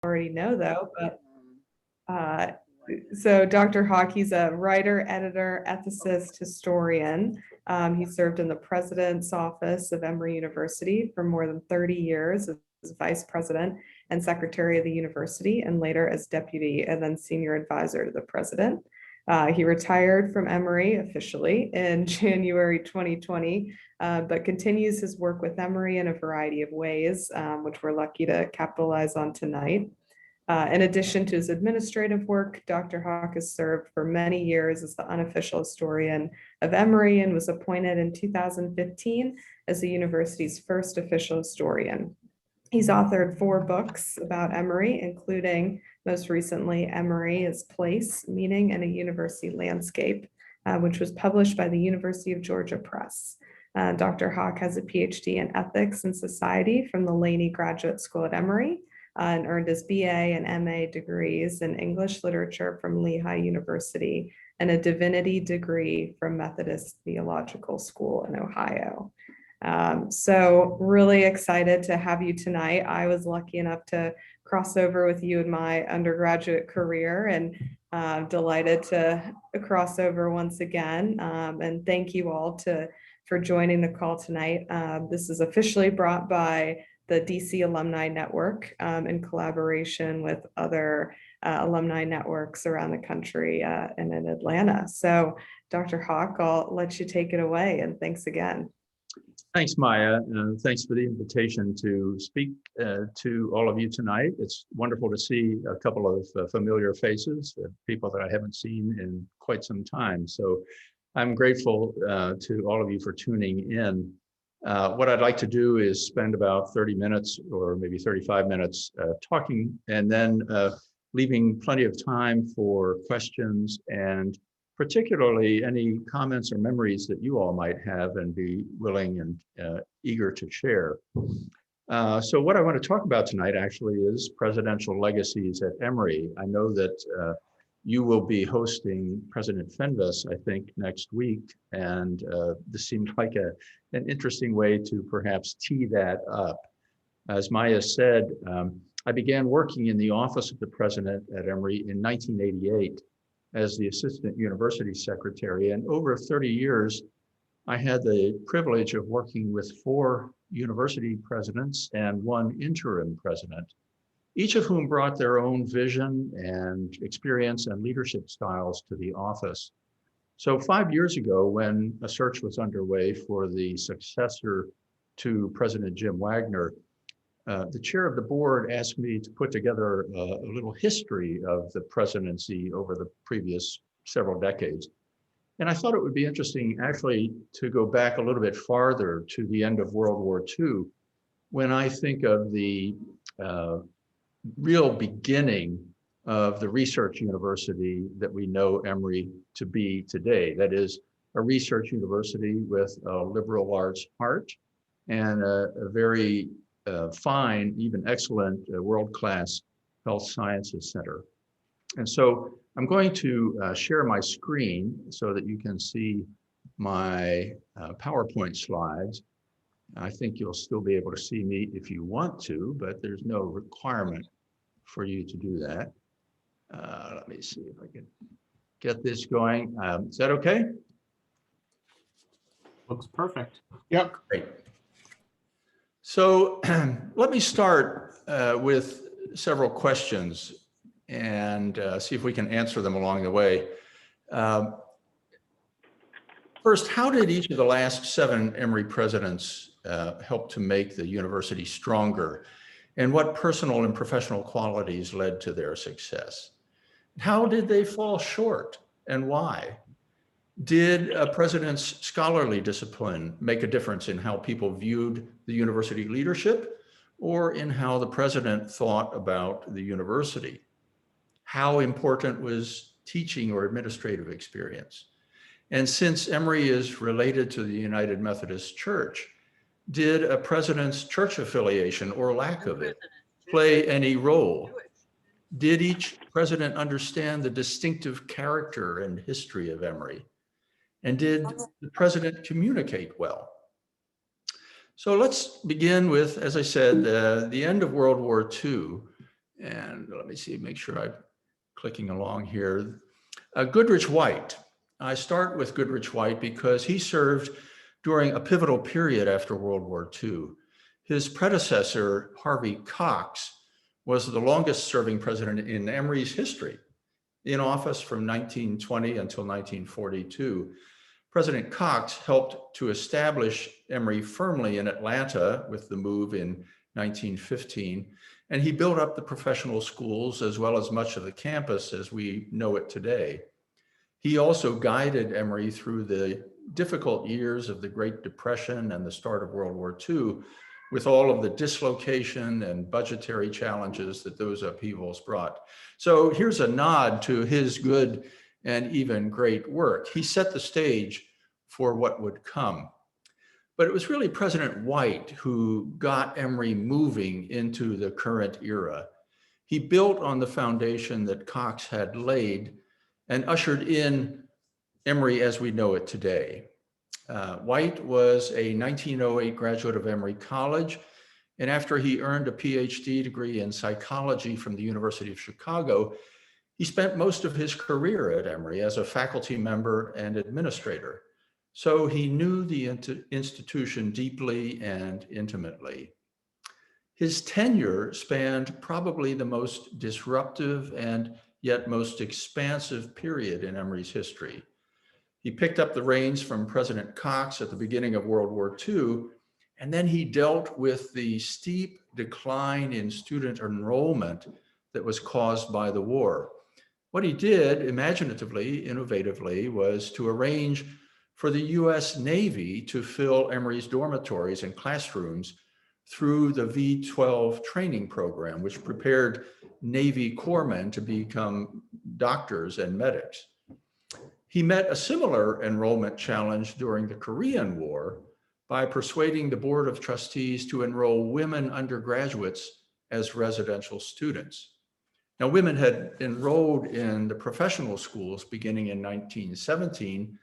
already know though, but so Dr. Hauk, he's a writer, editor, ethicist, historian. He served in the president's office of Emory University for more than 30 years as vice president and secretary of the university, and later as deputy and then senior advisor to the president. He retired from Emory officially in January 2020, but continues his work with Emory in a variety of ways, which we're lucky to capitalize on tonight. In addition to his administrative work, Dr. Hauk has served for many years as the unofficial historian of Emory and was appointed in 2015 as the university's first official historian. He's authored 4 books about Emory, including most recently Emory as Place, Meaning, and a University Landscape, which was published by the University of Georgia Press. Dr. Hauk has a PhD in Ethics and Society from the Laney Graduate School at Emory, and earned his BA and MA degrees in English literature from Lehigh University and a divinity degree from Methodist Theological School in Ohio. So really excited to have you tonight. I was lucky enough to cross over with you in my undergraduate career, and delighted to cross over once again. And thank you all for joining the call tonight. This is officially brought by the DC Alumni Network in collaboration with other alumni networks around the country and in Atlanta. So Dr. Hauk, I'll let you take it away, and thanks again. Thanks, Maya, and thanks for the invitation to speak to all of you tonight. It's wonderful to see a couple of familiar faces, people that I haven't seen in quite some time. So I'm grateful to all of you for tuning in. What I'd like to do is spend about 30 minutes or maybe 35 minutes talking, and then leaving plenty of time for questions and particularly any comments or memories that you all might have and be willing and eager to share. So what I want to talk about tonight actually is presidential legacies at Emory. I know that you will be hosting President Fenves, I think, next week, and this seemed like an interesting way to perhaps tee that up. As Maya said, I began working in the office of the president at Emory in 1988 as the assistant university secretary, and over 30 years, I had the privilege of working with 4 university presidents and 1 interim president, each of whom brought their own vision and experience and leadership styles to the office. So 5 years ago, when a search was underway for the successor to President Jim Wagner, the chair of the board asked me to put together a little history of the presidency over the previous several decades. And I thought it would be interesting actually to go back a little bit farther to the end of World War II, when I think of the real beginning of the research university that we know Emory to be today. That is a research university with a liberal arts heart and a very fine, even excellent, world-class health sciences center. And so I'm going to share my screen so that you can see my PowerPoint slides. I think you'll still be able to see me if you want to, but there's no requirement for you to do that. Let me see if I can get this going. Is that okay? Looks perfect. Yep. Great. So let me start with several questions and see if we can answer them along the way. First, how did each of the last 7 Emory presidents help to make the university stronger? And what personal and professional qualities led to their success? How did they fall short and why? Did a president's scholarly discipline make a difference in how people viewed the university leadership or in how the president thought about the university? How important was teaching or administrative experience? And since Emory is related to the United Methodist Church, did a president's church affiliation or lack of it play any role? Did each president understand the distinctive character and history of Emory? And did the president communicate well? So let's begin with, as I said, the end of World War II And let me see, make sure I'm clicking along here. Goodrich White. I start with Goodrich White because he served during a pivotal period after World War II. His predecessor, Harvey Cox, was the longest serving president in Emory's history, in office from 1920 until 1942. President Cox helped to establish Emory firmly in Atlanta with the move in 1915, and he built up the professional schools as well as much of the campus as we know it today. He also guided Emory through the difficult years of the Great Depression and the start of World War II, with all of the dislocation and budgetary challenges that those upheavals brought. So here's a nod to his good and even great work. He set the stage for what would come. But it was really President White who got Emory moving into the current era. He built on the foundation that Cox had laid and ushered in Emory as we know it today. White was a 1908 graduate of Emory College, and after he earned a PhD degree in psychology from the University of Chicago, he spent most of his career at Emory as a faculty member and administrator. So he knew the institution deeply and intimately. His tenure spanned probably the most disruptive and yet most expansive period in Emory's history. He picked up the reins from President Cox at the beginning of World War II, and then he dealt with the steep decline in student enrollment that was caused by the war. What he did, imaginatively, innovatively, was to arrange for the US Navy to fill Emory's dormitories and classrooms through the V-12 training program, which prepared Navy corpsmen to become doctors and medics. He met a similar enrollment challenge during the Korean War by persuading the Board of Trustees to enroll women undergraduates as residential students. Now, women had enrolled in the professional schools beginning in 1917,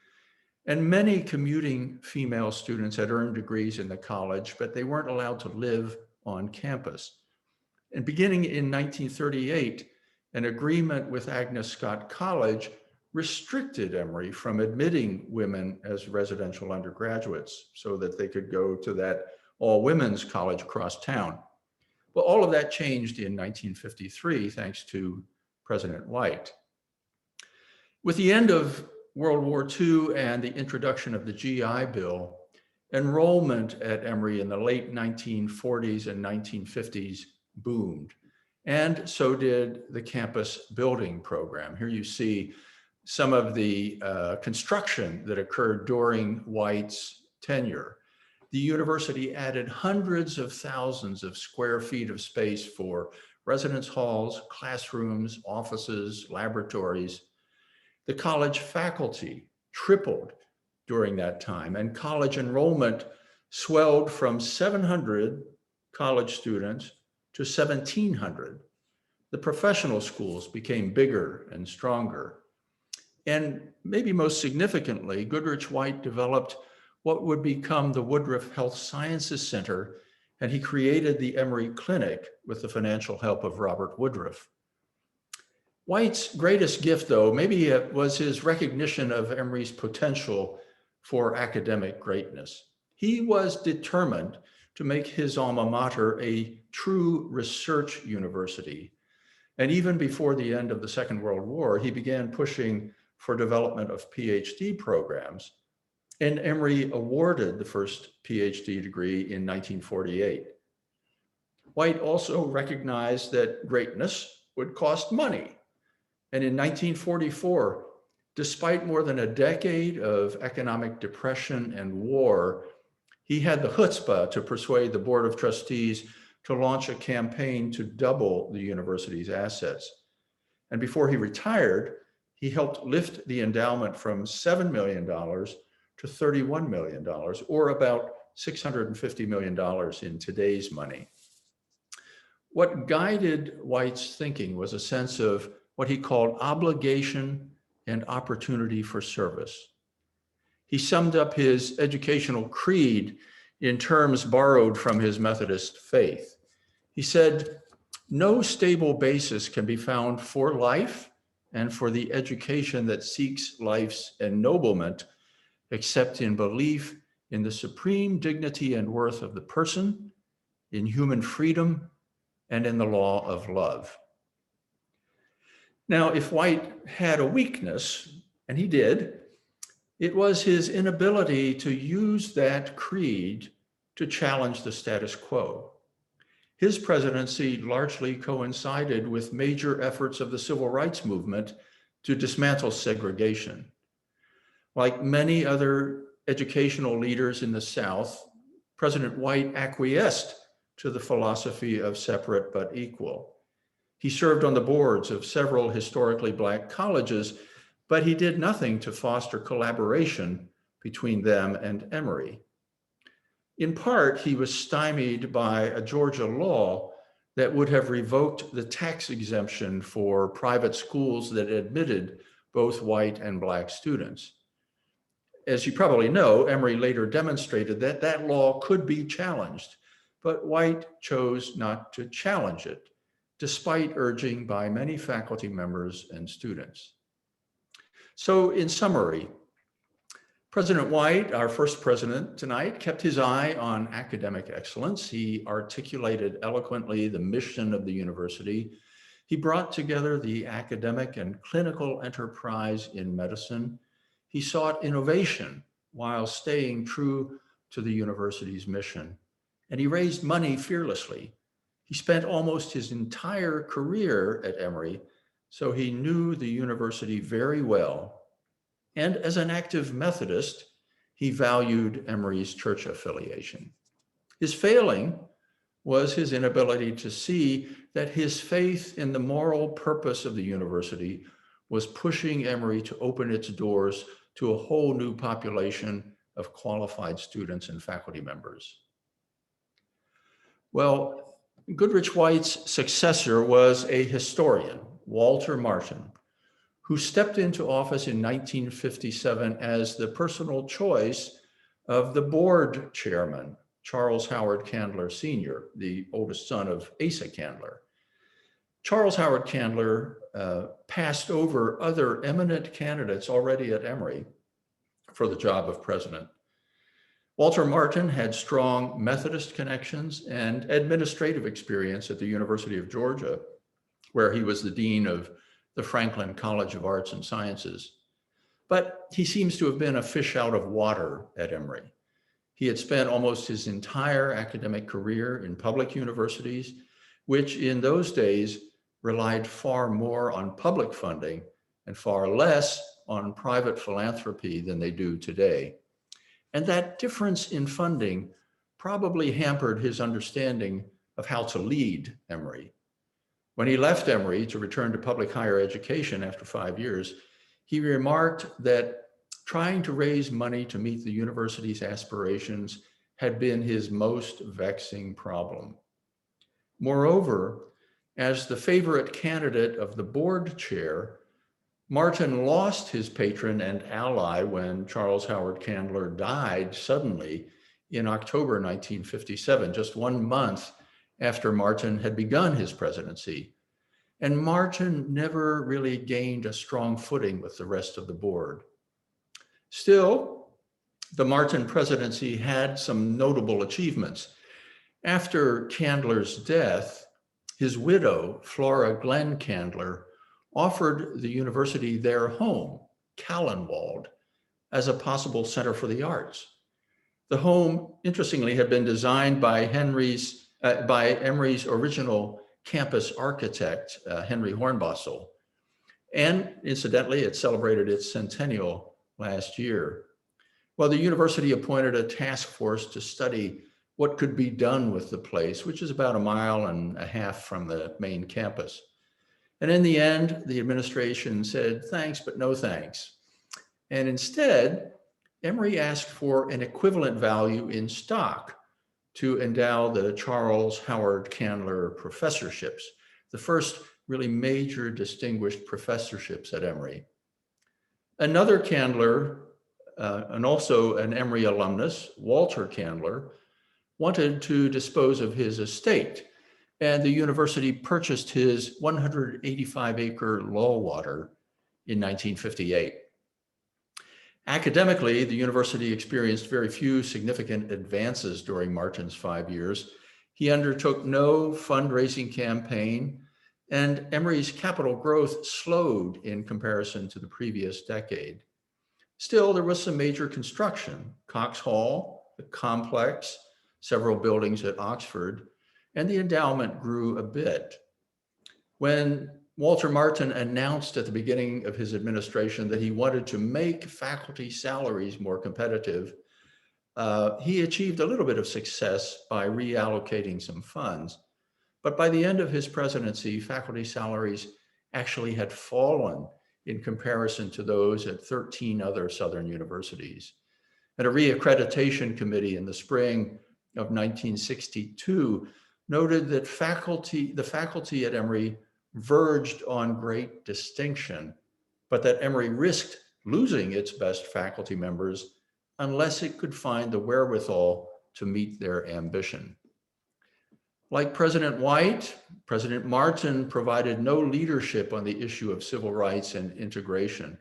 and many commuting female students had earned degrees in the college, but they weren't allowed to live on campus. And beginning in 1938, an agreement with Agnes Scott College restricted Emory from admitting women as residential undergraduates so that they could go to that all-women's college across town. Well, all of that changed in 1953, thanks to President White. With the end of World War II and the introduction of the GI Bill, enrollment at Emory in the late 1940s and 1950s boomed, and so did the campus building program. Here you see some of the construction that occurred during White's tenure. The university added hundreds of thousands of square feet of space for residence halls, classrooms, offices, laboratories. The college faculty tripled during that time, and college enrollment swelled from 700 college students to 1,700. The professional schools became bigger and stronger. And maybe most significantly, Goodrich White developed what would become the Woodruff Health Sciences Center, and he created the Emory Clinic with the financial help of Robert Woodruff. White's greatest gift, though, maybe it was his recognition of Emory's potential for academic greatness. He was determined to make his alma mater a true research university. And even before the end of the Second World War, he began pushing for development of PhD programs. And Emory awarded the first PhD degree in 1948. White also recognized that greatness would cost money. And in 1944, despite more than a decade of economic depression and war, he had the chutzpah to persuade the Board of Trustees to launch a campaign to double the university's assets. And before he retired, he helped lift the endowment from $7 million to $31 million, or about $650 million in today's money. What guided White's thinking was a sense of what he called obligation and opportunity for service. He summed up his educational creed in terms borrowed from his Methodist faith. He said, No stable basis can be found for life and for the education that seeks life's ennoblement, except in belief in the supreme dignity and worth of the person, in human freedom, and in the law of love. Now, if White had a weakness, and he did, it was his inability to use that creed to challenge the status quo. His presidency largely coincided with major efforts of the civil rights movement to dismantle segregation. Like many other educational leaders in the South, President White acquiesced to the philosophy of separate but equal. He served on the boards of several historically Black colleges, but he did nothing to foster collaboration between them and Emory. In part, he was stymied by a Georgia law that would have revoked the tax exemption for private schools that admitted both white and Black students. As you probably know, Emory later demonstrated that that law could be challenged, but White chose not to challenge it, despite urging by many faculty members and students. So in summary, President White, our first president tonight, kept his eye on academic excellence. He articulated eloquently the mission of the university. He brought together the academic and clinical enterprise in medicine. He sought innovation while staying true to the university's mission. And he raised money fearlessly. He spent almost his entire career at Emory, so he knew the university very well. And as an active Methodist, he valued Emory's church affiliation. His failing was his inability to see that his faith in the moral purpose of the university was pushing Emory to open its doors to a whole new population of qualified students and faculty members. Well, Goodrich White's successor was a historian, Walter Martin, who stepped into office in 1957 as the personal choice of the board chairman, Charles Howard Candler Sr., the oldest son of Asa Candler. Charles Howard Candler passed over other eminent candidates already at Emory for the job of president. Walter Martin had strong Methodist connections and administrative experience at the University of Georgia, where he was the dean of the Franklin College of Arts and Sciences. But he seems to have been a fish out of water at Emory. He had spent almost his entire academic career in public universities, which in those days relied far more on public funding and far less on private philanthropy than they do today. And that difference in funding probably hampered his understanding of how to lead Emory. When he left Emory to return to public higher education after 5 years, he remarked that trying to raise money to meet the university's aspirations had been his most vexing problem. Moreover, as the favorite candidate of the board chair, Martin lost his patron and ally when Charles Howard Candler died suddenly in October 1957, just 1 month after Martin had begun his presidency. And Martin never really gained a strong footing with the rest of the board. Still, the Martin presidency had some notable achievements. After Candler's death, his widow, Flora Glenn Candler, offered the university their home, Callenwald, as a possible center for the arts. The home, interestingly, had been designed by Emory's original campus architect, Henry Hornbostel. And incidentally, it celebrated its centennial last year. Well, the university appointed a task force to study what could be done with the place, which is about 1.5 miles from the main campus. And in the end, the administration said, thanks, but no thanks. And instead, Emory asked for an equivalent value in stock to endow the Charles Howard Candler professorships, the first really major distinguished professorships at Emory. Another Candler, and also an Emory alumnus, Walter Candler, wanted to dispose of his estate and the university purchased his 185-acre law water in 1958. Academically, the university experienced very few significant advances during Martin's 5 years. He undertook no fundraising campaign, and Emory's capital growth slowed in comparison to the previous decade. Still, there was some major construction: Cox Hall, the complex, several buildings at Oxford, and the endowment grew a bit. When Walter Martin announced at the beginning of his administration that he wanted to make faculty salaries more competitive, he achieved a little bit of success by reallocating some funds. But by the end of his presidency, faculty salaries actually had fallen in comparison to those at 13 other Southern universities. And a reaccreditation committee in the spring of 1962 noted that the faculty at Emory verged on great distinction, but that Emory risked losing its best faculty members unless it could find the wherewithal to meet their ambition. Like President White, President Martin provided no leadership on the issue of civil rights and integration.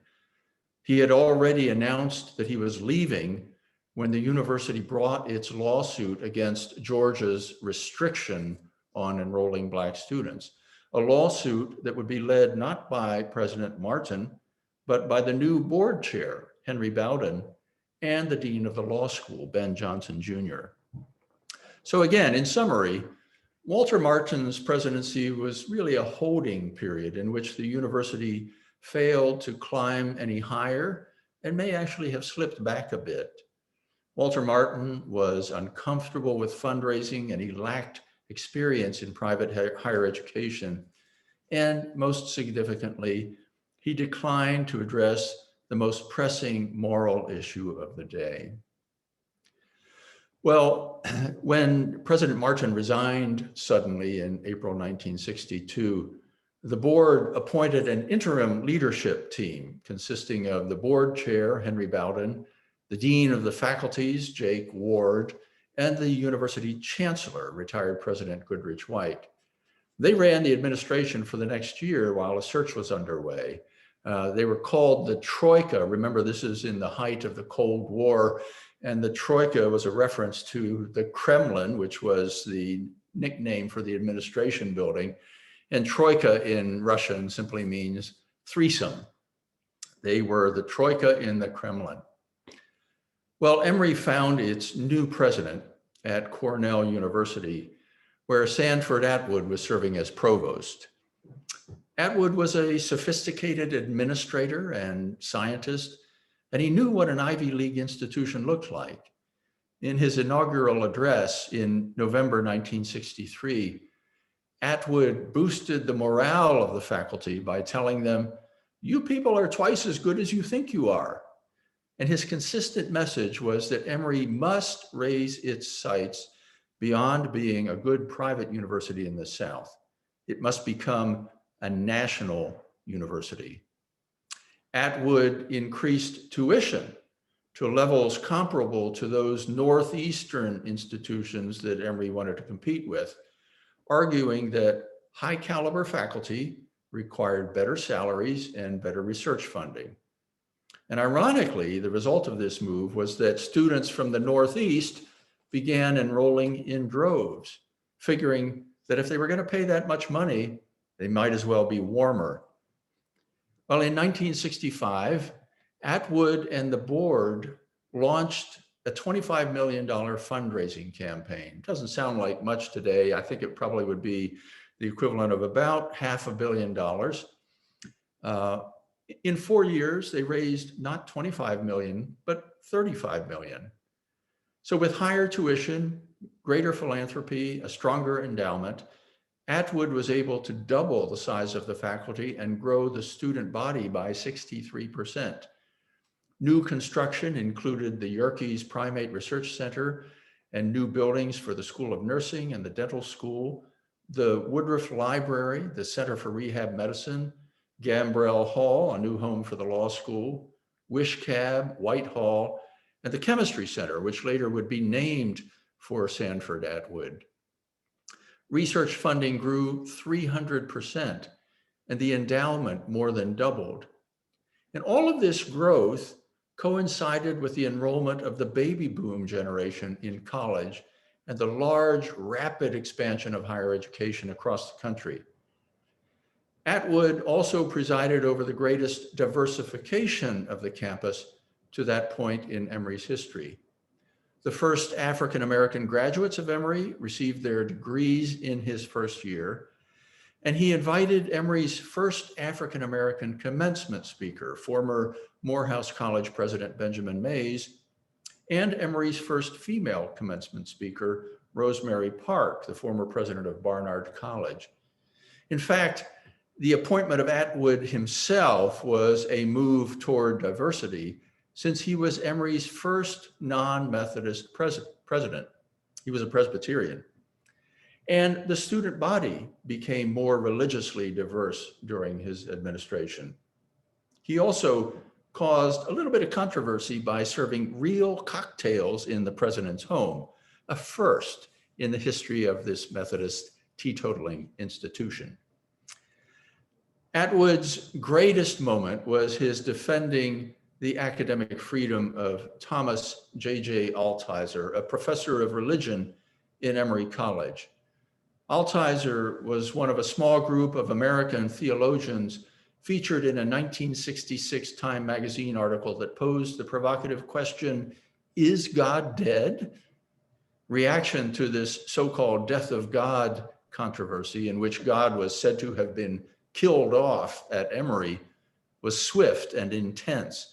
He had already announced that he was leaving when the university brought its lawsuit against Georgia's restriction on enrolling Black students, a lawsuit that would be led not by President Martin, but by the new board chair, Henry Bowden, and the dean of the law school, Ben Johnson, Jr. So again, in summary, Walter Martin's presidency was really a holding period in which the university failed to climb any higher and may actually have slipped back a bit. Walter Martin was uncomfortable with fundraising, and he lacked experience in private higher education. And most significantly, he declined to address the most pressing moral issue of the day. Well, when President Martin resigned suddenly in April 1962, the board appointed an interim leadership team consisting of the board chair, Henry Bowden, the dean of the faculties, Jake Ward, and the university chancellor, retired President Goodrich White. They ran the administration for the next year while a search was underway. They were called the Troika. Remember, this is in the height of the Cold War, and the Troika was a reference to the Kremlin, which was the nickname for the administration building. And Troika in Russian simply means threesome. They were the Troika in the Kremlin. Well, Emory found its new president at Cornell University, where Sanford Atwood was serving as provost. Atwood was a sophisticated administrator and scientist, and he knew what an Ivy League institution looked like. In his inaugural address in November 1963, Atwood boosted the morale of the faculty by telling them, "You people are twice as good as you think you are." And his consistent message was that Emory must raise its sights beyond being a good private university in the South. It must become a national university. Atwood increased tuition to levels comparable to those Northeastern institutions that Emory wanted to compete with, arguing that high caliber faculty required better salaries and better research funding. And ironically, the result of this move was that students from the Northeast began enrolling in droves, figuring that if they were going to pay that much money, they might as well be warmer. Well, in 1965, Atwood and the board launched a $25 million fundraising campaign. Doesn't sound like much today. I think it probably would be the equivalent of about $500 million. In 4 years, they raised not 25 million, but 35 million. So with higher tuition, greater philanthropy, a stronger endowment, Atwood was able to double the size of the faculty and grow the student body by 63%. New construction included the Yerkes Primate Research Center and new buildings for the School of Nursing and the Dental School, the Woodruff Library, the Center for Rehab Medicine, Gambrell Hall, a new home for the law school, Wish Cab, Whitehall, and the Chemistry Center, which later would be named for Sanford Atwood. Research funding grew 300%, and the endowment more than doubled. And all of this growth coincided with the enrollment of the baby boom generation in college and the large, rapid expansion of higher education across the country. Atwood also presided over the greatest diversification of the campus to that point in Emory's history. The first African-American graduates of Emory received their degrees in his first year, and he invited Emory's first African-American commencement speaker, former Morehouse College President Benjamin Mays, and Emory's first female commencement speaker, Rosemary Park, the former president of Barnard College. In fact, the appointment of Atwood himself was a move toward diversity, since he was Emory's first non-Methodist president. He was a Presbyterian. And the student body became more religiously diverse during his administration. He also caused a little bit of controversy by serving real cocktails in the president's home, a first in the history of this Methodist teetotaling institution. Atwood's greatest moment was his defending the academic freedom of Thomas J.J. Altizer, a professor of religion in Emory College. Altizer was one of a small group of American theologians featured in a 1966 Time magazine article that posed the provocative question, "Is God dead?" Reaction to this so-called death of God controversy, in which God was said to have been killed off at Emory, was swift and intense.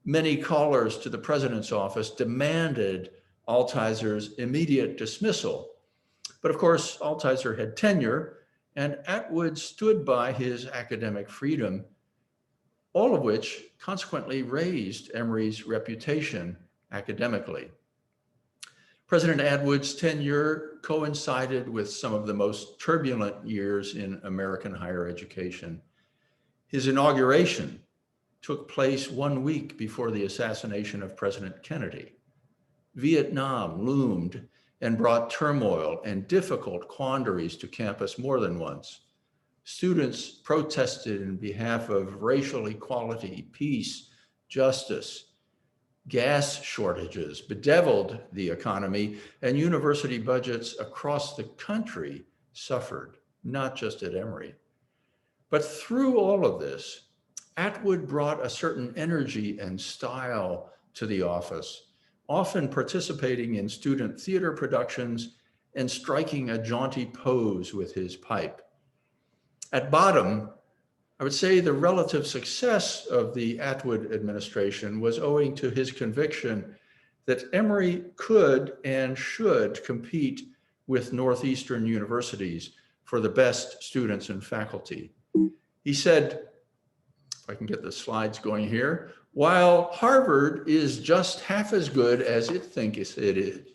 Many callers to the president's office demanded Altizer's immediate dismissal. But of course, Altizer had tenure, and Atwood stood by his academic freedom, all of which consequently raised Emory's reputation academically. President Atwood's tenure coincided with some of the most turbulent years in American higher education. His inauguration took place 1 week before the assassination of President Kennedy. Vietnam loomed and brought turmoil and difficult quandaries to campus more than once. Students protested in behalf of racial equality, peace, justice. Gas shortages bedeviled the economy, and university budgets across the country suffered, not just at Emory. But through all of this, Atwood brought a certain energy and style to the office, often participating in student theater productions and striking a jaunty pose with his pipe. At bottom, I would say the relative success of the Atwood administration was owing to his conviction that Emory could and should compete with Northeastern universities for the best students and faculty. He said, if I can get the slides going here, while Harvard is just half as good as it thinks it is,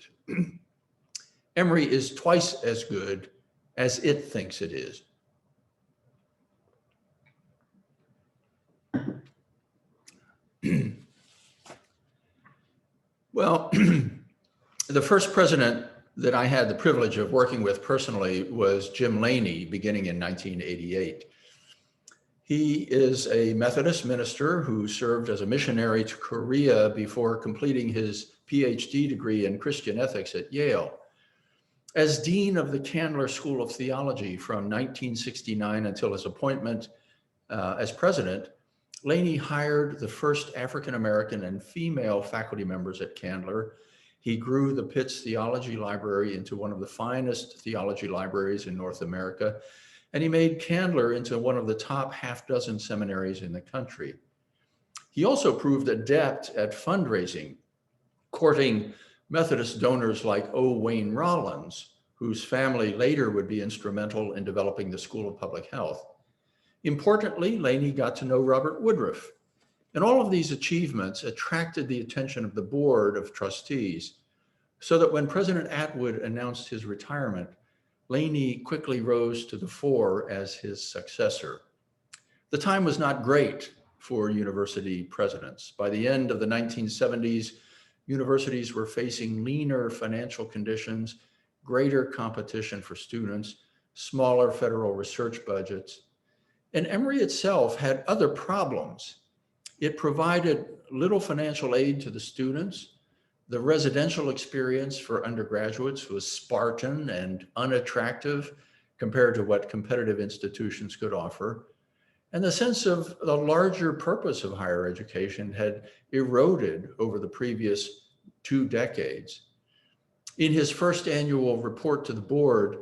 Emory is twice as good as it thinks it is. Well, the first president that I had the privilege of working with personally was Jim Laney, beginning in 1988. He is a Methodist minister who served as a missionary to Korea before completing his PhD degree in Christian ethics at Yale. As dean of the Candler School of Theology from 1969 until his appointment as president, Laney hired the first African-American and female faculty members at Candler. He grew the Pitts Theology Library into one of the finest theology libraries in North America, and he made Candler into one of the top half-dozen seminaries in the country. He also proved adept at fundraising, courting Methodist donors like O. Wayne Rollins, whose family later would be instrumental in developing the School of Public Health. Importantly, Laney got to know Robert Woodruff, and all of these achievements attracted the attention of the board of trustees, so that when President Atwood announced his retirement, Laney quickly rose to the fore as his successor. The time was not great for university presidents. By the end of the 1970s, universities were facing leaner financial conditions greater competition for students, smaller federal research budgets. And Emory itself had other problems. It provided little financial aid to the students. The residential experience for undergraduates was Spartan and unattractive compared to what competitive institutions could offer. And the sense of the larger purpose of higher education had eroded over the previous 2 decades. In his first annual report to the board,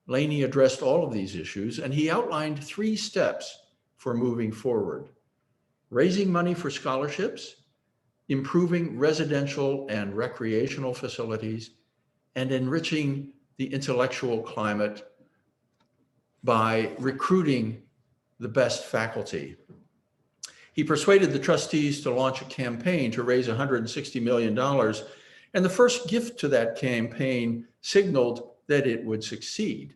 Laney addressed all of these issues, and he outlined 3 steps for moving forward: raising money for scholarships, improving residential and recreational facilities, and enriching the intellectual climate by recruiting the best faculty. He persuaded the trustees to launch a campaign to raise $160 million, and the first gift to that campaign signaled that it would succeed.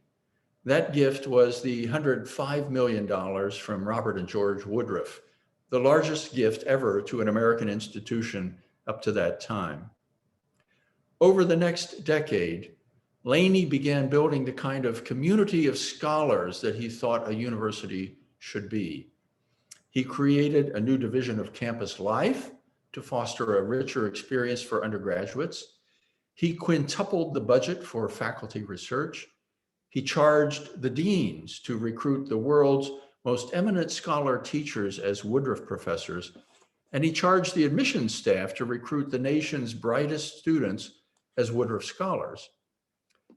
That gift was the $105 million from Robert and George Woodruff, the largest gift ever to an American institution up to that time. Over the next decade, Laney began building the kind of community of scholars that he thought a university should be. He created a new division of campus life to foster a richer experience for undergraduates. He quintupled the budget for faculty research. He charged the deans to recruit the world's most eminent scholar teachers as Woodruff professors, and he charged the admissions staff to recruit the nation's brightest students as Woodruff scholars.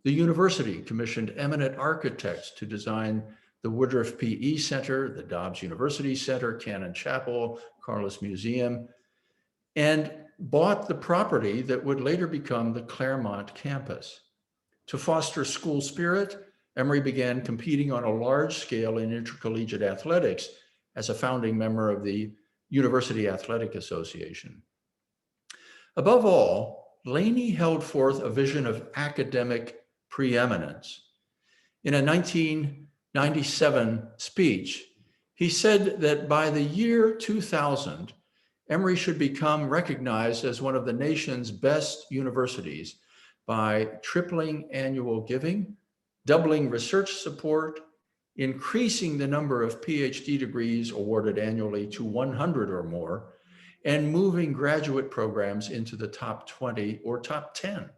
The university commissioned eminent architects to design the Woodruff PE Center, the Dobbs University Center, Cannon Chapel, Carlos Museum, and bought the property that would later become the Claremont campus. To foster school spirit, Emory began competing on a large scale in intercollegiate athletics as a founding member of the University Athletic Association. Above all, Laney held forth a vision of academic preeminence. In a 1997 speech, he said that by the year 2000, Emory should become recognized as one of the nation's best universities by tripling annual giving, doubling research support, increasing the number of PhD degrees awarded annually to 100 or more, and moving graduate programs into the top 20 or top 10.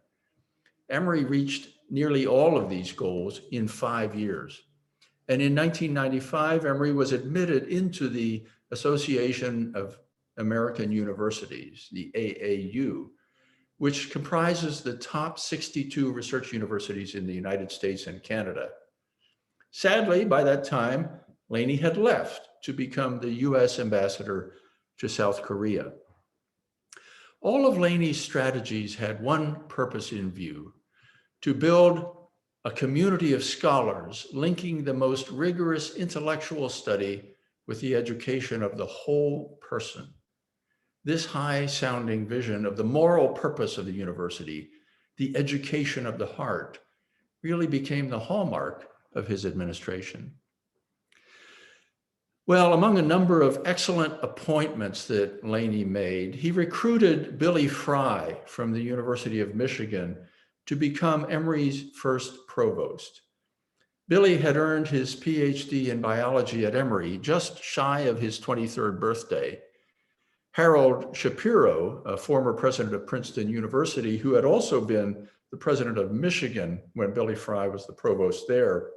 Emory reached nearly all of these goals in 5 years. And in 1995, Emory was admitted into the Association of American Universities, the AAU, which comprises the top 62 research universities in the United States and Canada. Sadly, by that time, Laney had left to become the US ambassador to South Korea. All of Laney's strategies had one purpose in view: to build a community of scholars linking the most rigorous intellectual study with the education of the whole person. This high-sounding vision of the moral purpose of the university, the education of the heart, really became the hallmark of his administration. Well, among a number of excellent appointments that Laney made, he recruited Billy Fry from the University of Michigan to become Emory's first provost. Billy had earned his PhD in biology at Emory just shy of his 23rd birthday. Harold Shapiro, a former president of Princeton University, who had also been the president of Michigan when Billy Fry was the provost there,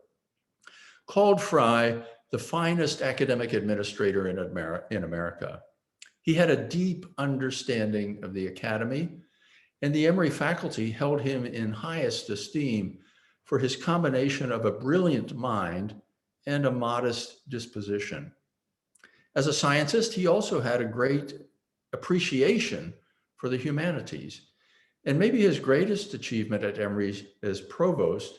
called Fry the finest academic administrator in America. He had a deep understanding of the academy, and the Emory faculty held him in highest esteem for his combination of a brilliant mind and a modest disposition. As a scientist, he also had a great appreciation for the humanities. And maybe his greatest achievement at Emory as provost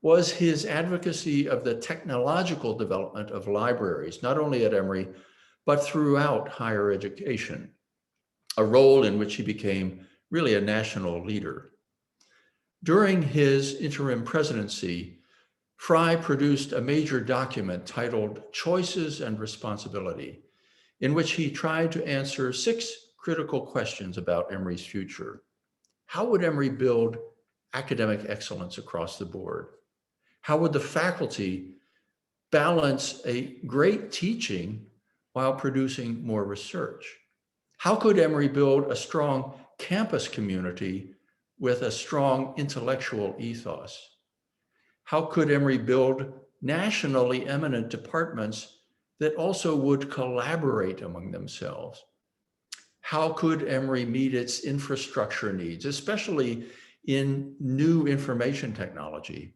was his advocacy of the technological development of libraries, not only at Emory, but throughout higher education, a role in which he became really a national leader. During his interim presidency, Fry produced a major document titled Choices and Responsibility, in which he tried to answer 6 critical questions about Emory's future. How would Emory build academic excellence across the board? How would the faculty balance a great teaching while producing more research? How could Emory build a strong campus community with a strong intellectual ethos? How could Emory build nationally eminent departments that also would collaborate among themselves? How could Emory meet its infrastructure needs, especially in new information technology?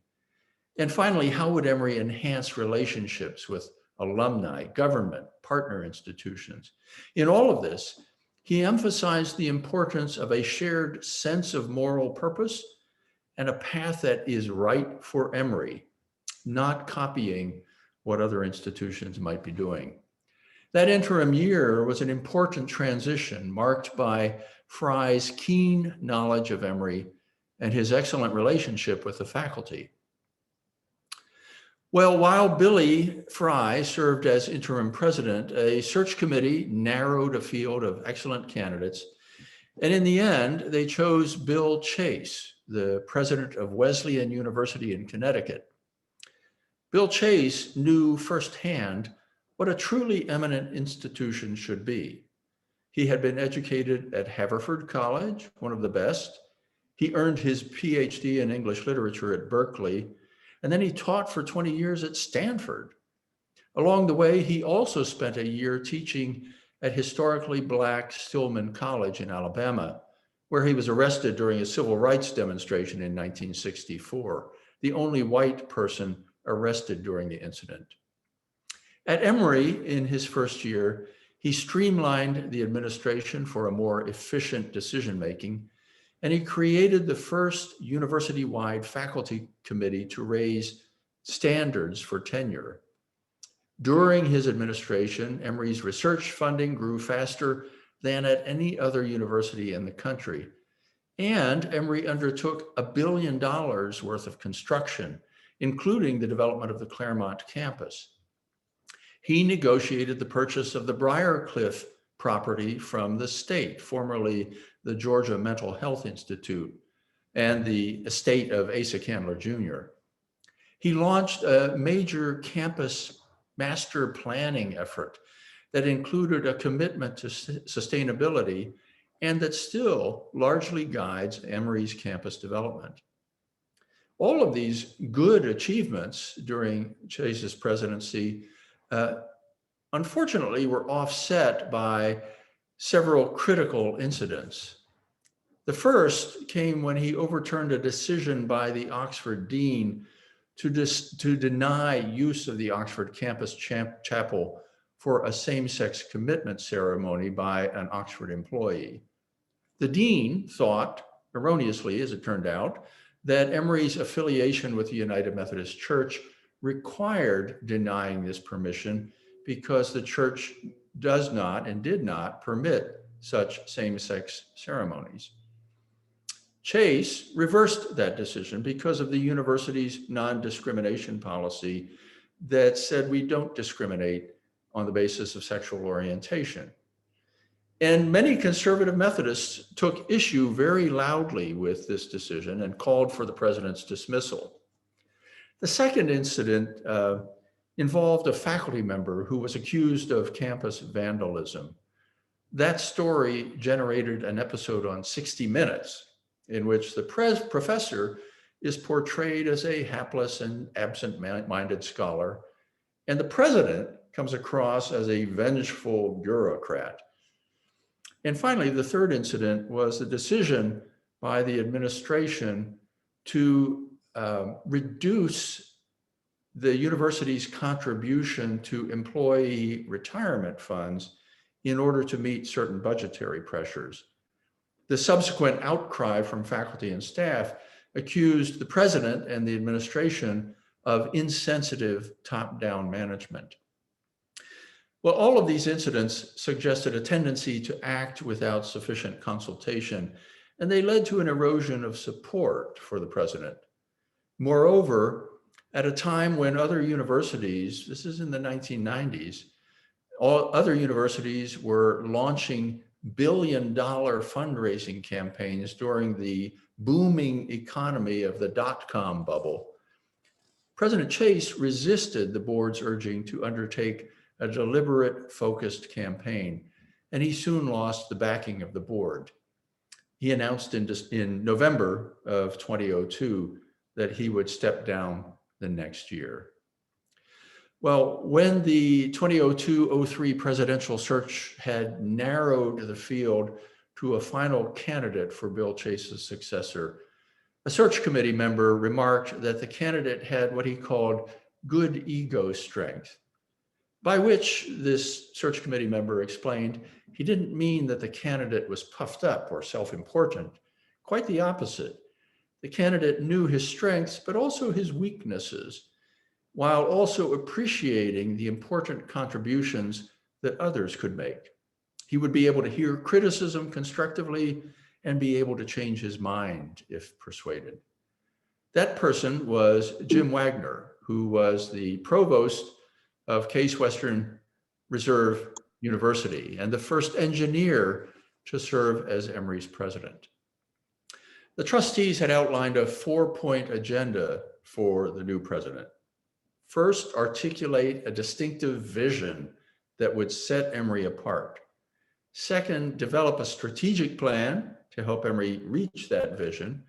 And finally, how would Emory enhance relationships with alumni, government, partner institutions? In all of this, he emphasized the importance of a shared sense of moral purpose and a path that is right for Emory, not copying what other institutions might be doing. That interim year was an important transition marked by Fry's keen knowledge of Emory and his excellent relationship with the faculty. Well, while Billy Fry served as interim president, a search committee narrowed a field of excellent candidates. And in the end, they chose Bill Chase, the president of Wesleyan University in Connecticut. Bill Chase knew firsthand what a truly eminent institution should be. He had been educated at Haverford College, one of the best. He earned his PhD in English literature at Berkeley, and then he taught for 20 years at Stanford. Along the way, he also spent a year teaching at historically Black Stillman College in Alabama, where he was arrested during a civil rights demonstration in 1964, the only white person arrested during the incident. At Emory, in his first year, he streamlined the administration for a more efficient decision-making, and he created the first university-wide faculty committee to raise standards for tenure. During his administration, Emory's research funding grew faster than at any other university in the country. And Emory undertook $1 billion worth of construction, including the development of the Claremont campus. He negotiated the purchase of the Briarcliff property from the state, formerly the Georgia Mental Health Institute, and the estate of Asa Candler Jr. He launched a major campus master planning effort that included a commitment to sustainability and that still largely guides Emory's campus development. All of these good achievements during Chase's presidency, unfortunately, were offset by several critical incidents. The first came when he overturned a decision by the Oxford dean to deny use of the Oxford campus chapel for a same-sex commitment ceremony by an Oxford employee. The dean thought, erroneously as it turned out, that Emory's affiliation with the United Methodist Church required denying this permission because the church does not and did not permit such same-sex ceremonies. Chase reversed that decision because of the university's non-discrimination policy that said we don't discriminate on the basis of sexual orientation. And many conservative Methodists took issue very loudly with this decision and called for the president's dismissal. The second incident involved a faculty member who was accused of campus vandalism. That story generated an episode on 60 Minutes, in which the professor is portrayed as a hapless and absent-minded scholar, and the president comes across as a vengeful bureaucrat. And finally, the third incident was the decision by the administration to reduce the university's contribution to employee retirement funds in order to meet certain budgetary pressures. The subsequent outcry from faculty and staff accused the president and the administration of insensitive top-down management. Well, all of these incidents suggested a tendency to act without sufficient consultation, and they led to an erosion of support for the president. Moreover, at a time when other universities, this is in the 1990s, all other universities were launching billion-dollar fundraising campaigns during the booming economy of the dot-com bubble, President Chase resisted the board's urging to undertake a deliberate, focused campaign, and he soon lost the backing of the board. He announced in November of 2002 that he would step down the next year. Well, when the 2002-03 presidential search had narrowed the field to a final candidate for Bill Chase's successor, a search committee member remarked that the candidate had what he called good ego strength, by which this search committee member explained he didn't mean that the candidate was puffed up or self-important. Quite the opposite. The candidate knew his strengths, but also his weaknesses, while also appreciating the important contributions that others could make. He would be able to hear criticism constructively and be able to change his mind if persuaded. That person was Jim Wagner, who was the provost of Case Western Reserve University and the first engineer to serve as Emory's president. The trustees had outlined a 4-point agenda for the new president. First, articulate a distinctive vision that would set Emory apart. Second, develop a strategic plan to help Emory reach that vision.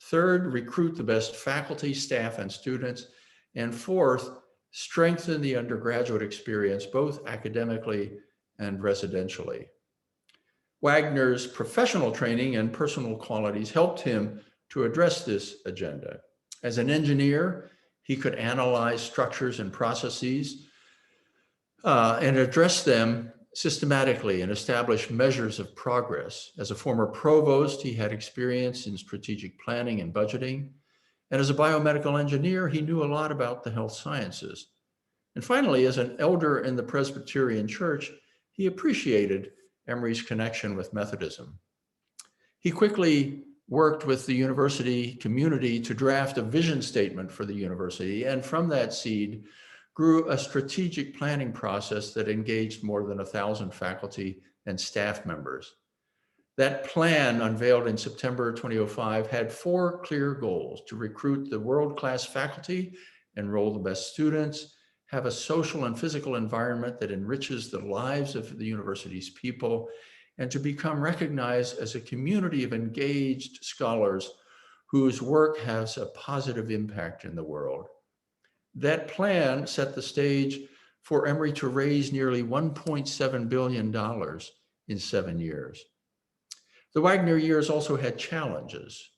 Third, recruit the best faculty, staff, and students. And fourth, strengthen the undergraduate experience, both academically and residentially. Wagner's professional training and personal qualities helped him to address this agenda. As an engineer, he could analyze structures and processes and address them systematically and establish measures of progress. As a former provost, he had experience in strategic planning and budgeting. And as a biomedical engineer, he knew a lot about the health sciences. And finally, as an elder in the Presbyterian Church, he appreciated Emory's connection with Methodism. He quickly worked with the university community to draft a vision statement for the university, and from that seed grew a strategic planning process that engaged more than 1,000 faculty and staff members. That plan, unveiled in September 2005, had 4 clear goals: to recruit the world-class faculty, enroll the best students, have a social and physical environment that enriches the lives of the university's people, and to become recognized as a community of engaged scholars whose work has a positive impact in the world. That plan set the stage for Emory to raise nearly $1.7 billion in 7 years. The Wagner years also had challenges.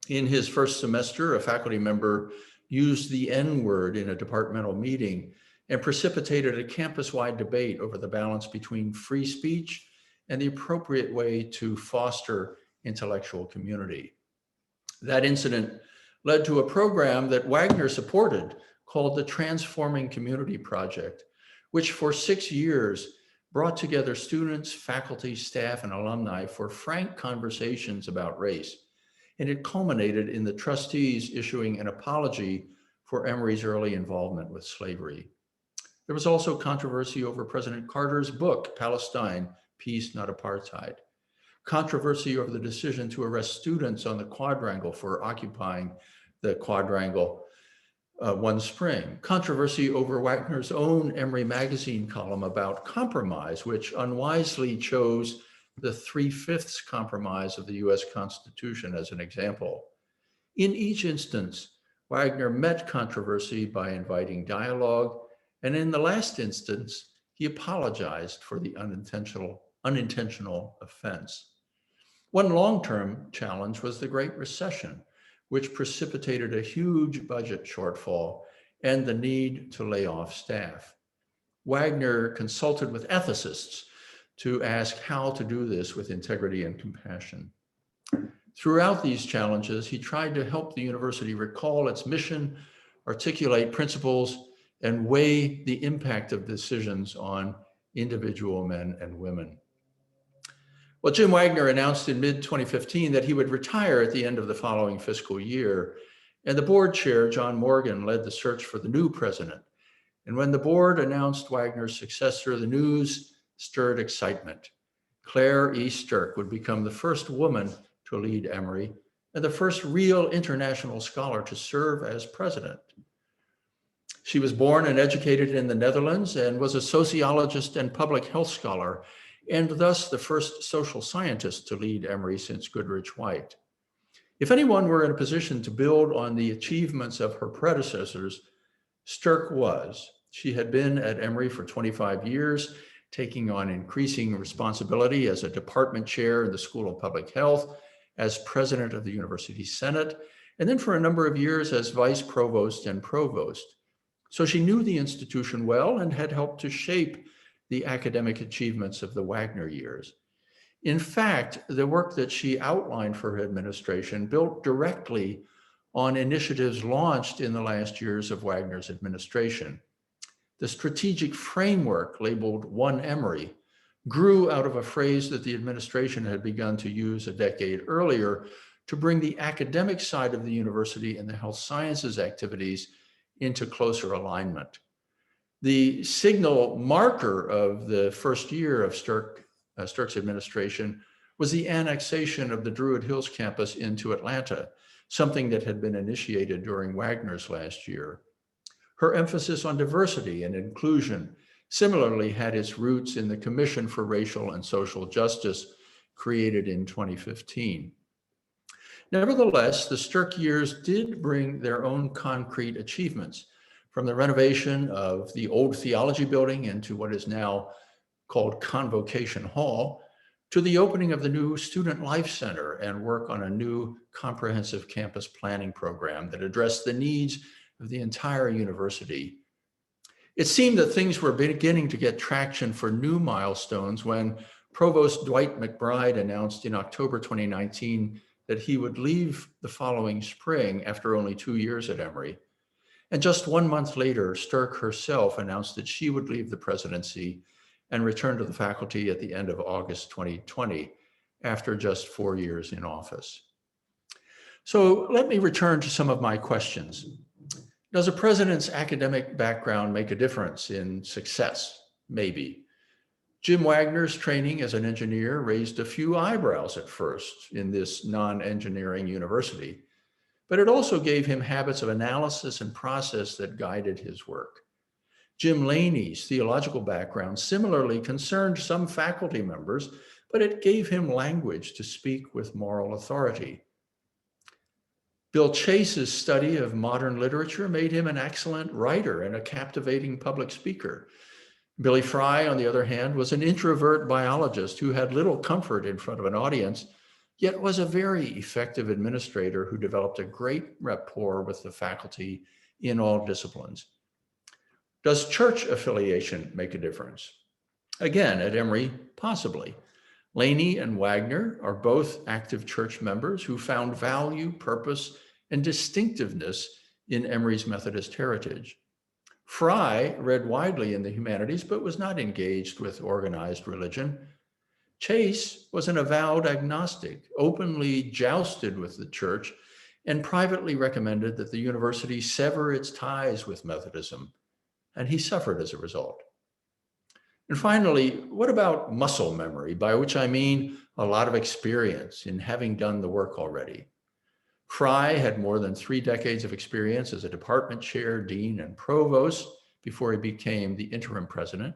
In his first semester, a faculty member used the N-word in a departmental meeting and precipitated a campus-wide debate over the balance between free speech and the appropriate way to foster intellectual community. That incident led to a program that Wagner supported called the Transforming Community Project, which for 6 years brought together students, faculty, staff, and alumni for frank conversations about race. And it culminated in the trustees issuing an apology for Emory's early involvement with slavery. There was also controversy over President Carter's book, Palestine, Peace, Not Apartheid. Controversy over the decision to arrest students on the quadrangle for occupying the quadrangle one spring. Controversy over Wagner's own Emory magazine column about compromise, which unwisely chose the 3/5 compromise of the US Constitution as an example. In each instance, Wagner met controversy by inviting dialogue, and in the last instance, he apologized for the unintentional offense. One long-term challenge was the Great Recession, which precipitated a huge budget shortfall and the need to lay off staff. Wagner consulted with ethicists to ask how to do this with integrity and compassion. Throughout these challenges, he tried to help the university recall its mission, articulate principles, and weigh the impact of decisions on individual men and women. Well, Jim Wagner announced in mid-2015 that he would retire at the end of the following fiscal year, and the board chair, John Morgan, led the search for the new president. And when the board announced Wagner's successor, the news stirred excitement. Claire E. Stirk would become the first woman to lead Emory and the first real international scholar to serve as president. She was born and educated in the Netherlands and was a sociologist and public health scholar, and thus the first social scientist to lead Emory since Goodrich White. If anyone were in a position to build on the achievements of her predecessors, Stirk was. She had been at Emory for 25 years, taking on increasing responsibility as a department chair in the School of Public Health, as president of the University Senate, and then for a number of years as vice provost and provost. So she knew the institution well and had helped to shape the academic achievements of the Wagner years. In fact, the work that she outlined for her administration built directly on initiatives launched in the last years of Wagner's administration. The strategic framework labeled One Emory grew out of a phrase that the administration had begun to use a decade earlier to bring the academic side of the university and the health sciences activities into closer alignment. The signal marker of the first year of Stirk's administration was the annexation of the Druid Hills campus into Atlanta, something that had been initiated during Wagner's last year. Her emphasis on diversity and inclusion similarly had its roots in the Commission for Racial and Social Justice created in 2015. Nevertheless, the Stirk years did bring their own concrete achievements, from the renovation of the old theology building into what is now called Convocation Hall, to the opening of the new Student Life Center and work on a new comprehensive campus planning program that addressed the needs of the entire university. It seemed that things were beginning to get traction for new milestones when Provost Dwight McBride announced in October 2019 that he would leave the following spring after only 2 years at Emory. And just 1 month later, Stirk herself announced that she would leave the presidency and return to the faculty at the end of August 2020, after just 4 years in office. So let me return to some of my questions. Does a president's academic background make a difference in success? Maybe. Jim Wagner's training as an engineer raised a few eyebrows at first in this non-engineering university, but it also gave him habits of analysis and process that guided his work. Jim Laney's theological background similarly concerned some faculty members, but it gave him language to speak with moral authority. Bill Chase's study of modern literature made him an excellent writer and a captivating public speaker. Billy Fry, on the other hand, was an introvert biologist who had little comfort in front of an audience, yet was a very effective administrator who developed a great rapport with the faculty in all disciplines. Does church affiliation make a difference? Again, at Emory, possibly. Laney and Wagner are both active church members who found value, purpose, and distinctiveness in Emory's Methodist heritage. Fry read widely in the humanities, but was not engaged with organized religion. Chase was an avowed agnostic, openly jousted with the church, and privately recommended that the university sever its ties with Methodism, and he suffered as a result. And finally, what about muscle memory, by which I mean a lot of experience in having done the work already? Fry had more than 3 decades of experience as a department chair, dean, and provost before he became the interim president.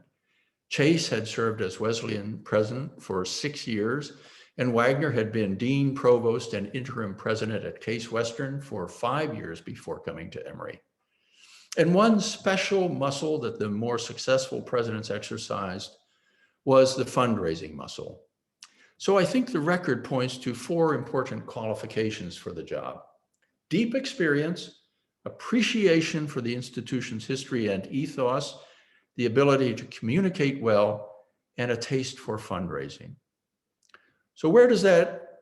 Chase had served as Wesleyan president for 6 years, and Wagner had been dean, provost, and interim president at Case Western for 5 years before coming to Emory. And one special muscle that the more successful presidents exercised was the fundraising muscle. So I think the record points to 4 important qualifications for the job: deep experience, appreciation for the institution's history and ethos, the ability to communicate well, and a taste for fundraising. So where does that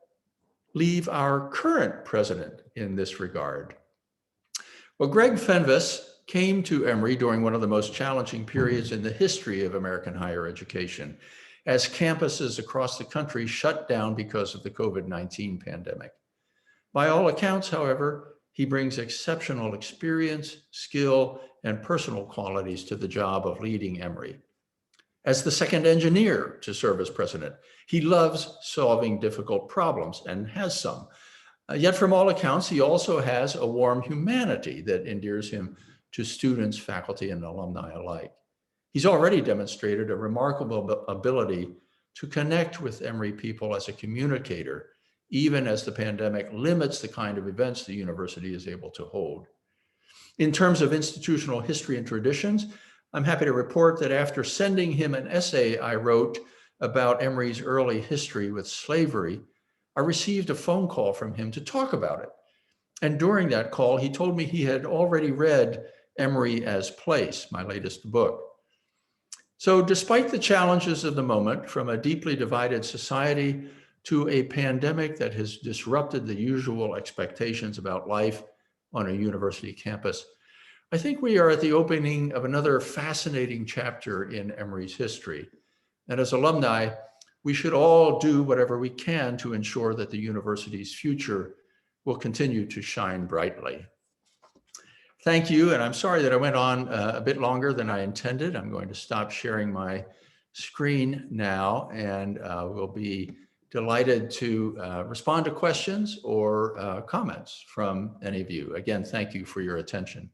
leave our current president in this regard? Well, Greg Fenves came to Emory during one of the most challenging periods in the history of American higher education, as campuses across the country shut down because of the COVID-19 pandemic. By all accounts, however, he brings exceptional experience, skill, and personal qualities to the job of leading Emory. as the second engineer to serve as president. He loves solving difficult problems and has some. Yet from all accounts, he also has a warm humanity that endears him to students, faculty, and alumni alike. He's already demonstrated a remarkable ability to connect with Emory people as a communicator, even as the pandemic limits the kind of events the university is able to hold. In terms of institutional history and traditions, I'm happy to report that after sending him an essay I wrote about Emory's early history with slavery, I received a phone call from him to talk about it. And during that call, he told me he had already read Emory as Place, my latest book. So despite the challenges of the moment, from a deeply divided society to a pandemic that has disrupted the usual expectations about life on a university campus, I think we are at the opening of another fascinating chapter in Emory's history. And as alumni, we should all do whatever we can to ensure that the university's future will continue to shine brightly. Thank you, and I'm sorry that I went on a bit longer than I intended. I'm going to stop sharing my screen now, and we'll be delighted to respond to questions or comments from any of you. Again, thank you for your attention.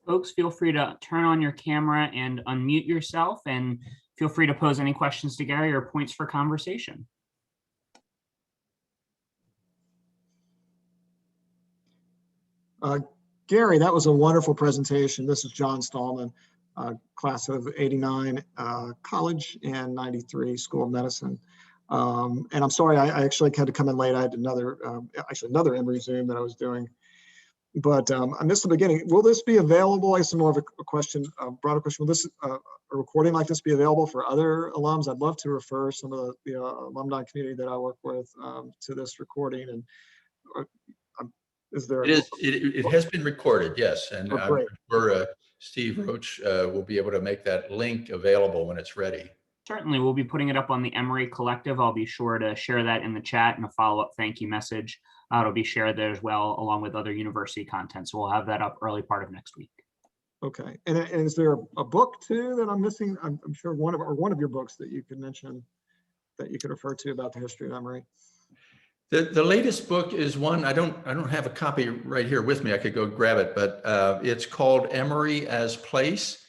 Folks, feel free to turn on your camera and unmute yourself, and feel free to pose any questions to Gary or points for conversation. Gary, that was a wonderful presentation. This is John Stallman, class of '89, college, and '93 School of Medicine. And I'm sorry, I actually had to come in late. I had another Emory Zoom that I was doing. But I missed the beginning. Will this be available? I guess more of a question, a broader question. Will this a recording like this be available for other alums? I'd love to refer some of the alumni community that I work with to this recording. And is there? It has been recorded, yes, and I'm sure Steve Roach will be able to make that link available when it's ready. Certainly, we'll be putting it up on the Emory Collective. I'll be sure to share that in the chat and a follow-up thank you message. It'll be shared there as well, along with other university content. So we'll have that up early part of next week. Okay, and is there a book too that I'm missing? I'm sure one of your books that you could mention that you could refer to about the history of Emory. The latest book is one, I don't have a copy right here with me. I could go grab it, but it's called Emory as Place,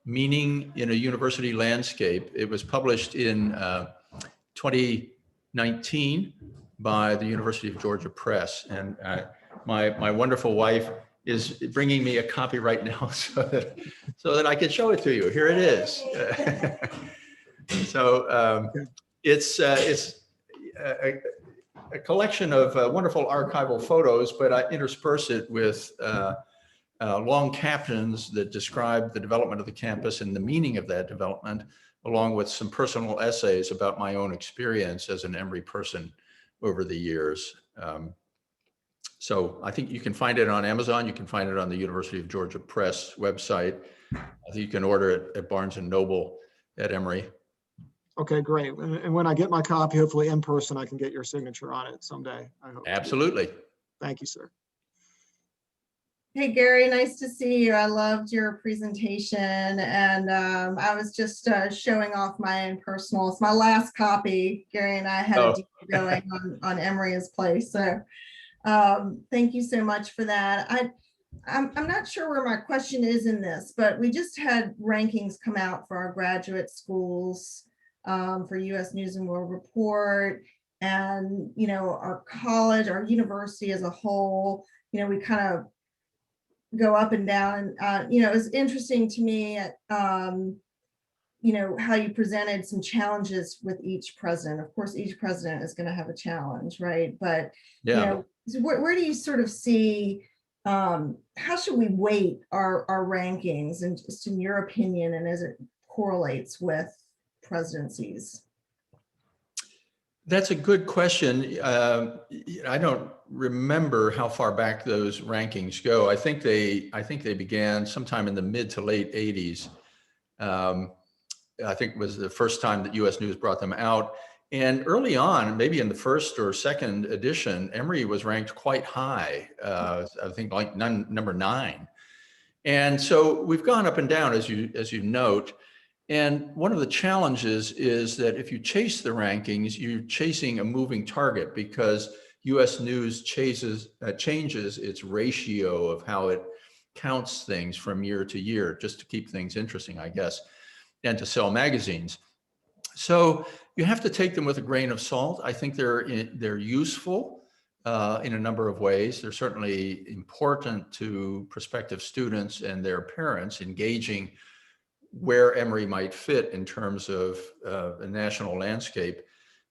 Meaning in a University Landscape. It was published in 2019 by the University of Georgia Press. And my wonderful wife is bringing me a copy right now so that I can show it to you. Here it is. So it's a collection of wonderful archival photos, but I intersperse it with long captions that describe the development of the campus and the meaning of that development, along with some personal essays about my own experience as an Emory person over the years. So I think you can find it on Amazon. You can find it on the University of Georgia Press website. I think you can order it at Barnes & Noble at Emory. Okay, great. And when I get my copy, hopefully in person, I can get your signature on it someday. I hope. Absolutely. Thank you, sir. Hey, Gary, nice to see you. I loved your presentation, and I was just showing off my own personal. It's my last copy. Gary and I had a deal going on Emory as Place. So thank you so much for that. I'm not sure where my question is in this, but we just had rankings come out for our graduate schools for U.S. News and World Report, and our college, our university as a whole. We kind of go up and down, and it was interesting to me how you presented some challenges with each president. Of course, each president is going to have a challenge, right? But where do you sort of see how should we weight our rankings, and just in your opinion, and as it correlates with presidencies? That's a good question. I don't remember how far back those rankings go. I think they began sometime in the mid to late 80s. I think it was the first time that U.S. News brought them out. And early on, maybe in the first or second edition, Emory was ranked quite high, I think like number 9. And so we've gone up and down, as you note. And one of the challenges is that if you chase the rankings, you're chasing a moving target, because US News changes its ratio of how it counts things from year to year, just to keep things interesting, I guess, and to sell magazines. So you have to take them with a grain of salt. I think they're useful in a number of ways. They're certainly important to prospective students and their parents, engaging where Emory might fit in terms of a national landscape.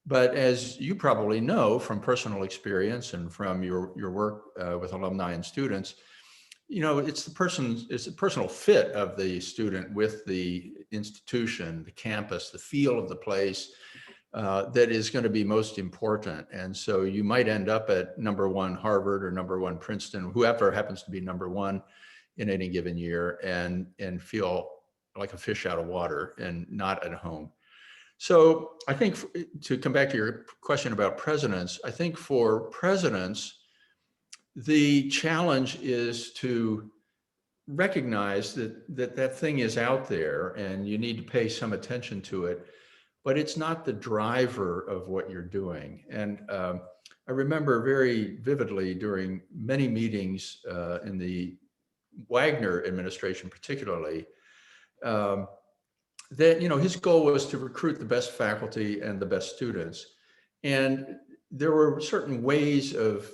But as you probably know from personal experience and from your work with alumni and students, it's the personal fit of the student with the institution, the campus, the feel of the place that is going to be most important. And so you might end up at number 1 Harvard or number 1 Princeton, whoever happens to be number 1 in any given year, and feel like a fish out of water and not at home. So I think, to come back to your question about presidents, I think for presidents, the challenge is to recognize that thing is out there and you need to pay some attention to it, but it's not the driver of what you're doing. And I remember very vividly during many meetings in the Wagner administration, particularly, that his goal was to recruit the best faculty and the best students. And there were certain ways of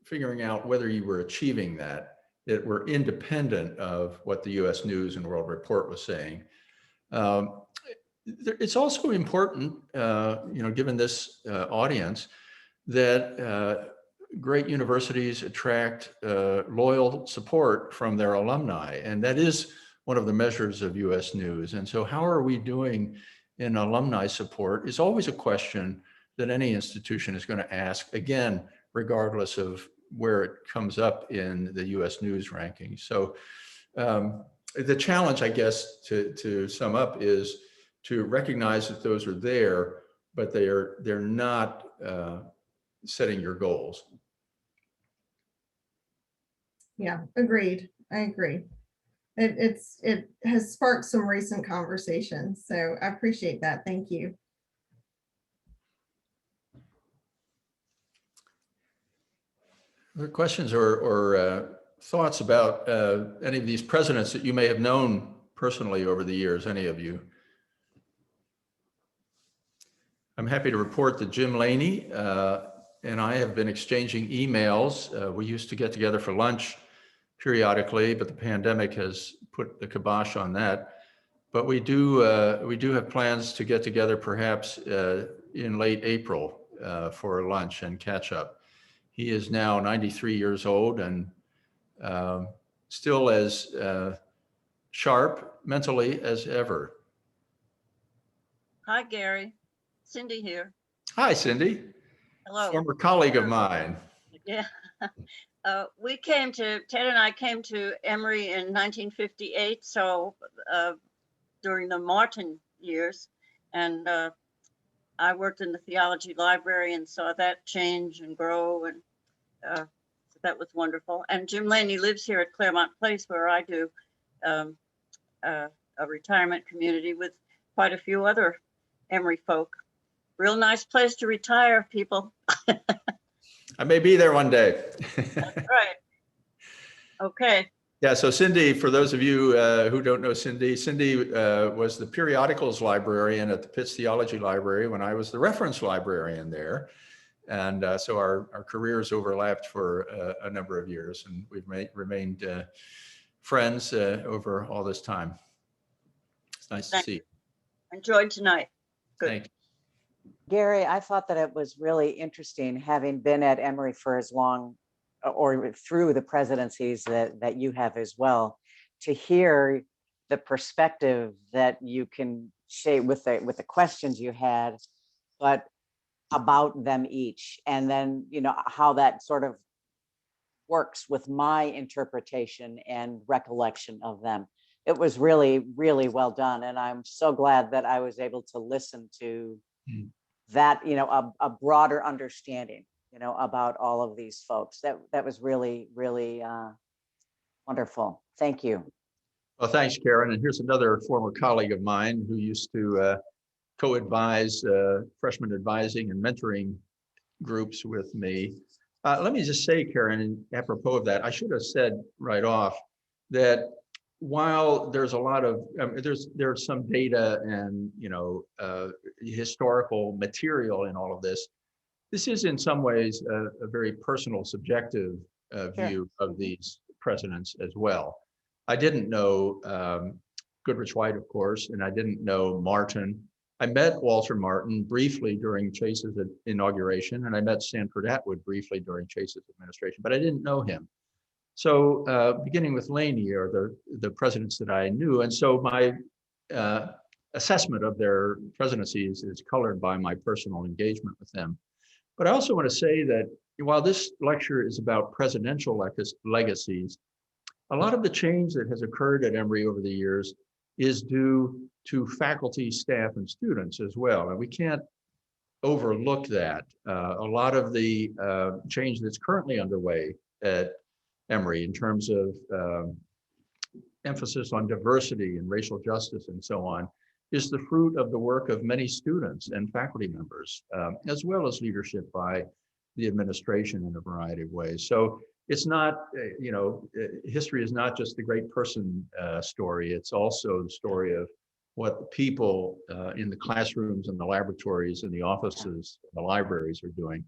figuring out whether you were achieving that were independent of what the US News and World Report was saying. It's also important, given this audience, that great universities attract loyal support from their alumni. And that is one of the measures of US News. And so how are we doing in alumni support is always a question that any institution is going to ask, again, regardless of where it comes up in the US News rankings. So the challenge, I guess, to sum up, is to recognize that those are there, but they're not setting your goals. Yeah, agreed. I agree. It has sparked some recent conversations, so I appreciate that. Thank you. Other questions or thoughts about any of these presidents that you may have known personally over the years, any of you? I'm happy to report that Jim Laney and I have been exchanging emails. We used to get together for lunch periodically, but the pandemic has put the kibosh on that. But we do have plans to get together perhaps in late April for lunch and catch up. He is now 93 years old and still as sharp mentally as ever. Hi, Gary. Cindy here. Hi, Cindy. Hello. Former colleague of mine. Yeah. Ted and I came to Emory in 1958, so during the Martin years, and I worked in the theology library and saw that change and grow, and so that was wonderful. And Jim Laney lives here at Claremont Place, where I do a retirement community with quite a few other Emory folk. Real nice place to retire, people. I may be there one day. That's right. Okay. Yeah, so Cindy, for those of you who don't know Cindy was the periodicals librarian at the Pitts Theology Library when I was the reference librarian there. And so our careers overlapped for a number of years, and we've remained friends over all this time. It's nice to see you. Enjoyed tonight. Good. Thank you. Gary, I thought that it was really interesting, having been at Emory for as long or through the presidencies that you have as well, to hear the perspective that you can say with the questions you had, but about them each, and then how that sort of works with my interpretation and recollection of them. It was really, really well done, and I'm so glad that I was able to listen to that, a broader understanding, about all of these folks. That was really, really wonderful. Thank you. Well, thanks, Karen. And here's another former colleague of mine who used to co-advise freshman advising and mentoring groups with me. Let me just say, Karen, and apropos of that, I should have said right off that while there's a lot of there's some data and historical material in all of this, this is in some ways a very personal, subjective view of these presidents as well. I didn't know Goodrich White, of course, and I didn't know Martin. I met Walter Martin briefly during Chase's inauguration, and I met Sanford Atwood briefly during Chase's administration, but I didn't know him. So beginning with Laney are the presidents that I knew. And so my assessment of their presidencies is colored by my personal engagement with them. But I also want to say that while this lecture is about presidential legacies, a lot of the change that has occurred at Emory over the years is due to faculty, staff, and students as well. And we can't overlook that. A lot of the change that's currently underway at Emory in terms of emphasis on diversity and racial justice and so on is the fruit of the work of many students and faculty members, as well as leadership by the administration in a variety of ways. So it's not, history is not just the great person story, it's also the story of what the people in the classrooms and the laboratories and the offices, and the libraries are doing.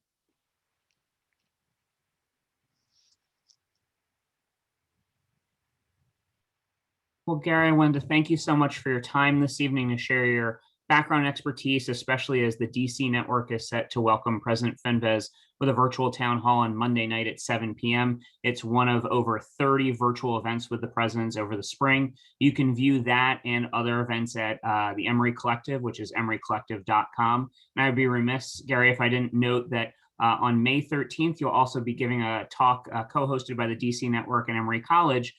Well, Gary, I wanted to thank you so much for your time this evening to share your background expertise, especially as the DC network is set to welcome President Fenves with a virtual town hall on Monday night at 7 p.m. It's one of over 30 virtual events with the presidents over the spring. You can view that and other events at the Emory Collective, which is emorycollective.com. And I'd be remiss, Gary, if I didn't note that on May 13th, you'll also be giving a talk co-hosted by the DC network and Emory College,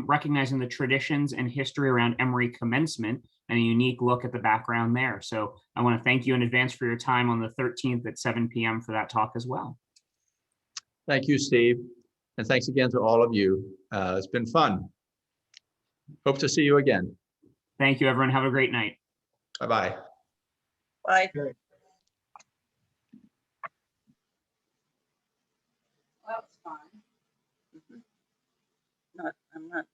recognizing the traditions and history around Emory commencement and a unique look at the background there. So I want to thank you in advance for your time on the 13th at 7 p.m. for that talk as well. Thank you, Steve. And thanks again to all of you. It's been fun. Hope to see you again. Thank you, everyone. Have a great night. Bye-bye. Bye. Okay. Well, that was fine. I'm not